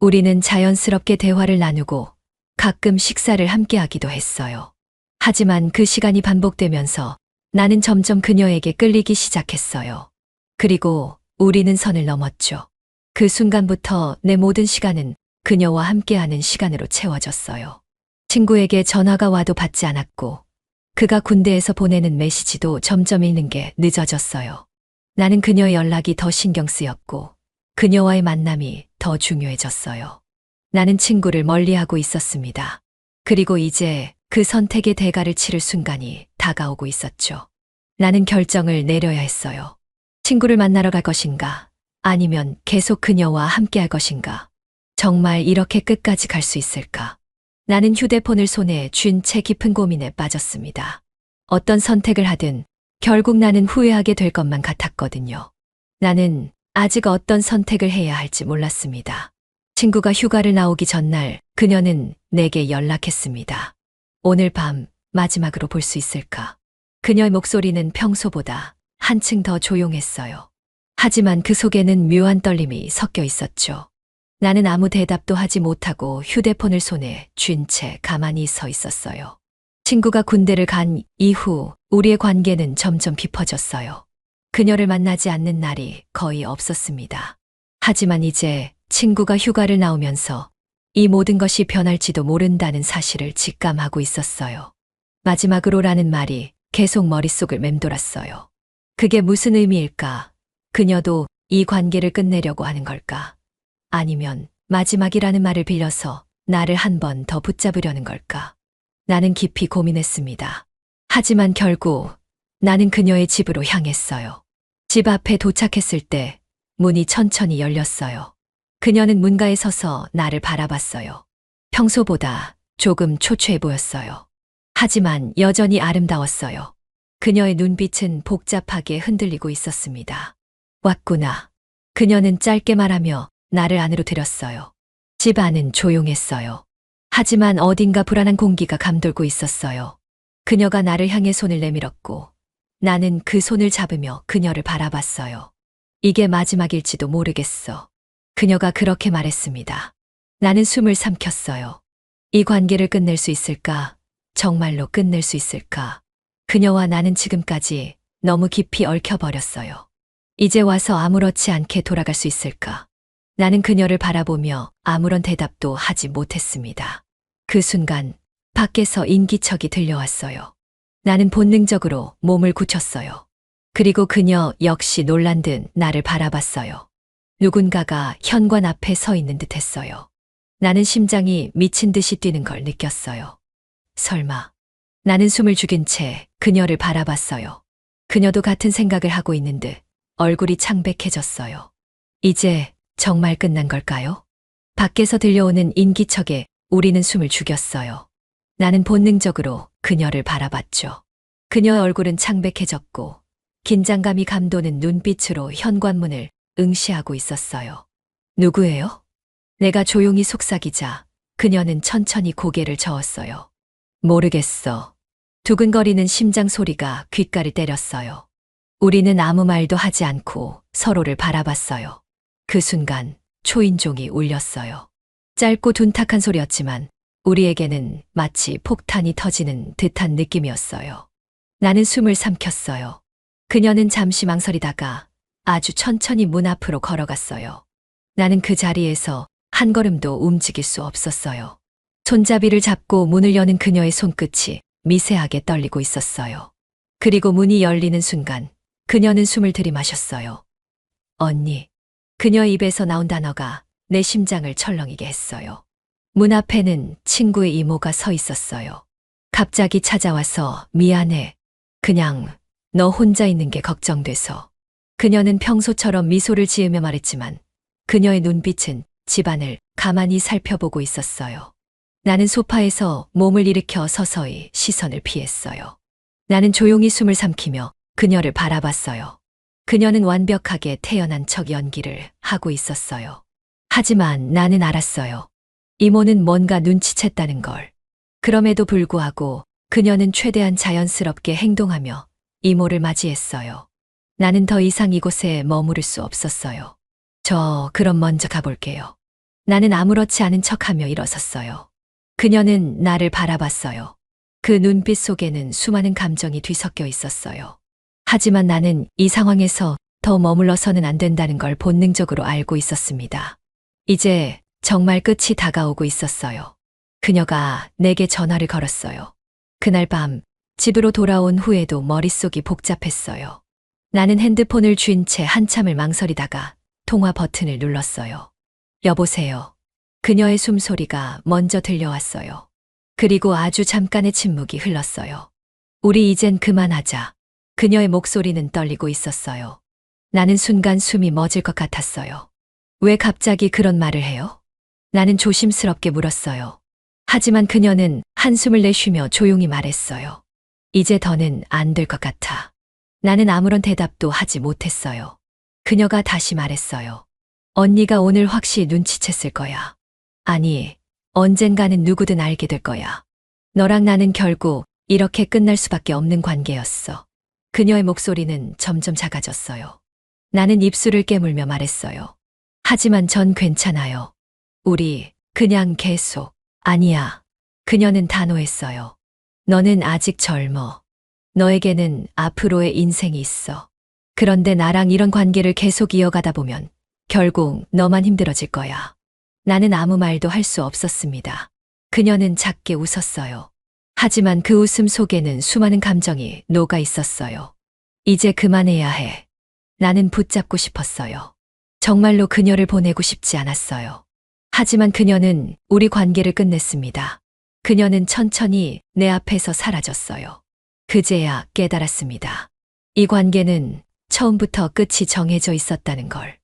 우리는 자연스럽게 대화를 나누고 가끔 식사를 함께 하기도 했어요. 하지만 그 시간이 반복되면서 나는 점점 그녀에게 끌리기 시작했어요. 그리고 우리는 선을 넘었죠. 그 순간부터 내 모든 시간은 그녀와 함께하는 시간으로 채워졌어요. 친구에게 전화가 와도 받지 않았고 그가 군대에서 보내는 메시지도 점점 읽는 게 늦어졌어요. 나는 그녀의 연락이 더 신경 쓰였고 그녀와의 만남이 더 중요해졌어요. 나는 친구를 멀리하고 있었습니다. 그리고 이제 그 선택의 대가를 치를 순간이 다가오고 있었죠. 나는 결정을 내려야 했어요. 친구를 만나러 갈 것인가? 아니면 계속 그녀와 함께 할 것인가? 정말 이렇게 끝까지 갈 수 있을까? 나는 휴대폰을 손에 쥔 채 깊은 고민에 빠졌습니다. 어떤 선택을 하든 결국 나는 후회하게 될 것만 같았거든요. 나는 아직 어떤 선택을 해야 할지 몰랐습니다. 친구가 휴가를 나오기 전날 그녀는 내게 연락했습니다. 오늘 밤 마지막으로 볼 수 있을까? 그녀의 목소리는 평소보다 한층 더 조용했어요. 하지만 그 속에는 묘한 떨림이 섞여 있었죠. 나는 아무 대답도 하지 못하고 휴대폰을 손에 쥔 채 가만히 서 있었어요. 친구가 군대를 간 이후 우리의 관계는 점점 깊어졌어요. 그녀를 만나지 않는 날이 거의 없었습니다. 하지만 이제 친구가 휴가를 나오면서 이 모든 것이 변할지도 모른다는 사실을 직감하고 있었어요. 마지막으로라는 말이 계속 머릿속을 맴돌았어요. 그게 무슨 의미일까? 그녀도 이 관계를 끝내려고 하는 걸까? 아니면 마지막이라는 말을 빌려서 나를 한 번 더 붙잡으려는 걸까? 나는 깊이 고민했습니다. 하지만 결국 나는 그녀의 집으로 향했어요. 집 앞에 도착했을 때 문이 천천히 열렸어요. 그녀는 문가에 서서 나를 바라봤어요. 평소보다 조금 초췌해 보였어요. 하지만 여전히 아름다웠어요. 그녀의 눈빛은 복잡하게 흔들리고 있었습니다. 왔구나. 그녀는 짧게 말하며 나를 안으로 들였어요. 집 안은 조용했어요. 하지만 어딘가 불안한 공기가 감돌고 있었어요. 그녀가 나를 향해 손을 내밀었고 나는 그 손을 잡으며 그녀를 바라봤어요. 이게 마지막일지도 모르겠어. 그녀가 그렇게 말했습니다. 나는 숨을 삼켰어요. 이 관계를 끝낼 수 있을까? 정말로 끝낼 수 있을까? 그녀와 나는 지금까지 너무 깊이 얽혀버렸어요. 이제 와서 아무렇지 않게 돌아갈 수 있을까? 나는 그녀를 바라보며 아무런 대답도 하지 못했습니다. 그 순간 밖에서 인기척이 들려왔어요. 나는 본능적으로 몸을 굳혔어요. 그리고 그녀 역시 놀란 듯 나를 바라봤어요. 누군가가 현관 앞에 서 있는 듯 했어요. 나는 심장이 미친 듯이 뛰는 걸 느꼈어요. 설마. 나는 숨을 죽인 채 그녀를 바라봤어요. 그녀도 같은 생각을 하고 있는 듯 얼굴이 창백해졌어요. 이제 정말 끝난 걸까요? 밖에서 들려오는 인기척에 우리는 숨을 죽였어요. 나는 본능적으로 그녀를 바라봤죠. 그녀의 얼굴은 창백해졌고 긴장감이 감도는 눈빛으로 현관문을 응시하고 있었어요. 누구예요? 내가 조용히 속삭이자 그녀는 천천히 고개를 저었어요. 모르겠어. 두근거리는 심장 소리가 귓가를 때렸어요. 우리는 아무 말도 하지 않고 서로를 바라봤어요. 그 순간 초인종이 울렸어요. 짧고 둔탁한 소리였지만 우리에게는 마치 폭탄이 터지는 듯한 느낌이었어요. 나는 숨을 삼켰어요. 그녀는 잠시 망설이다가 아주 천천히 문 앞으로 걸어갔어요. 나는 그 자리에서 한 걸음도 움직일 수 없었어요. 손잡이를 잡고 문을 여는 그녀의 손끝이 미세하게 떨리고 있었어요. 그리고 문이 열리는 순간 그녀는 숨을 들이마셨어요. 언니. 그녀의 입에서 나온 단어가 내 심장을 철렁이게 했어요. 문 앞에는 친구의 이모가 서 있었어요. 갑자기 찾아와서 미안해. 그냥 너 혼자 있는 게 걱정돼서. 그녀는 평소처럼 미소를 지으며 말했지만 그녀의 눈빛은 집안을 가만히 살펴보고 있었어요. 나는 소파에서 몸을 일으켜 서서히 시선을 피했어요. 나는 조용히 숨을 삼키며 그녀를 바라봤어요. 그녀는 완벽하게 태어난 척 연기를 하고 있었어요. 하지만 나는 알았어요. 이모는 뭔가 눈치챘다는 걸. 그럼에도 불구하고 그녀는 최대한 자연스럽게 행동하며 이모를 맞이했어요. 나는 더 이상 이곳에 머무를 수 없었어요. 그럼 먼저 가볼게요. 나는 아무렇지 않은 척하며 일어섰어요. 그녀는 나를 바라봤어요. 그 눈빛 속에는 수많은 감정이 뒤섞여 있었어요. 하지만 나는 이 상황에서 더 머물러서는 안 된다는 걸 본능적으로 알고 있었습니다. 이제 정말 끝이 다가오고 있었어요. 그녀가 내게 전화를 걸었어요. 그날 밤 집으로 돌아온 후에도 머릿속이 복잡했어요. 나는 핸드폰을 쥔 채 한참을 망설이다가 통화 버튼을 눌렀어요. 여보세요. 그녀의 숨소리가 먼저 들려왔어요. 그리고 아주 잠깐의 침묵이 흘렀어요. 우리 이젠 그만하자. 그녀의 목소리는 떨리고 있었어요. 나는 순간 숨이 멎을 것 같았어요. 왜 갑자기 그런 말을 해요? 나는 조심스럽게 물었어요. 하지만 그녀는 한숨을 내쉬며 조용히 말했어요. 이제 더는 안 될 것 같아. 나는 아무런 대답도 하지 못했어요. 그녀가 다시 말했어요. 언니가 오늘 확실히 눈치챘을 거야. 아니, 언젠가는 누구든 알게 될 거야. 너랑 나는 결국 이렇게 끝날 수밖에 없는 관계였어. 그녀의 목소리는 점점 작아졌어요. 나는 입술을 깨물며 말했어요. 하지만 전 괜찮아요. 우리 그냥 계속. 아니야. 그녀는 단호했어요. 너는 아직 젊어. 너에게는 앞으로의 인생이 있어. 그런데 나랑 이런 관계를 계속 이어가다 보면 결국 너만 힘들어질 거야. 나는 아무 말도 할 수 없었습니다. 그녀는 작게 웃었어요. 하지만 그 웃음 속에는 수많은 감정이 녹아 있었어요. 이제 그만해야 해. 나는 붙잡고 싶었어요. 정말로 그녀를 보내고 싶지 않았어요. 하지만 그녀는 우리 관계를 끝냈습니다. 그녀는 천천히 내 앞에서 사라졌어요. 그제야 깨달았습니다. 이 관계는 처음부터 끝이 정해져 있었다는 걸.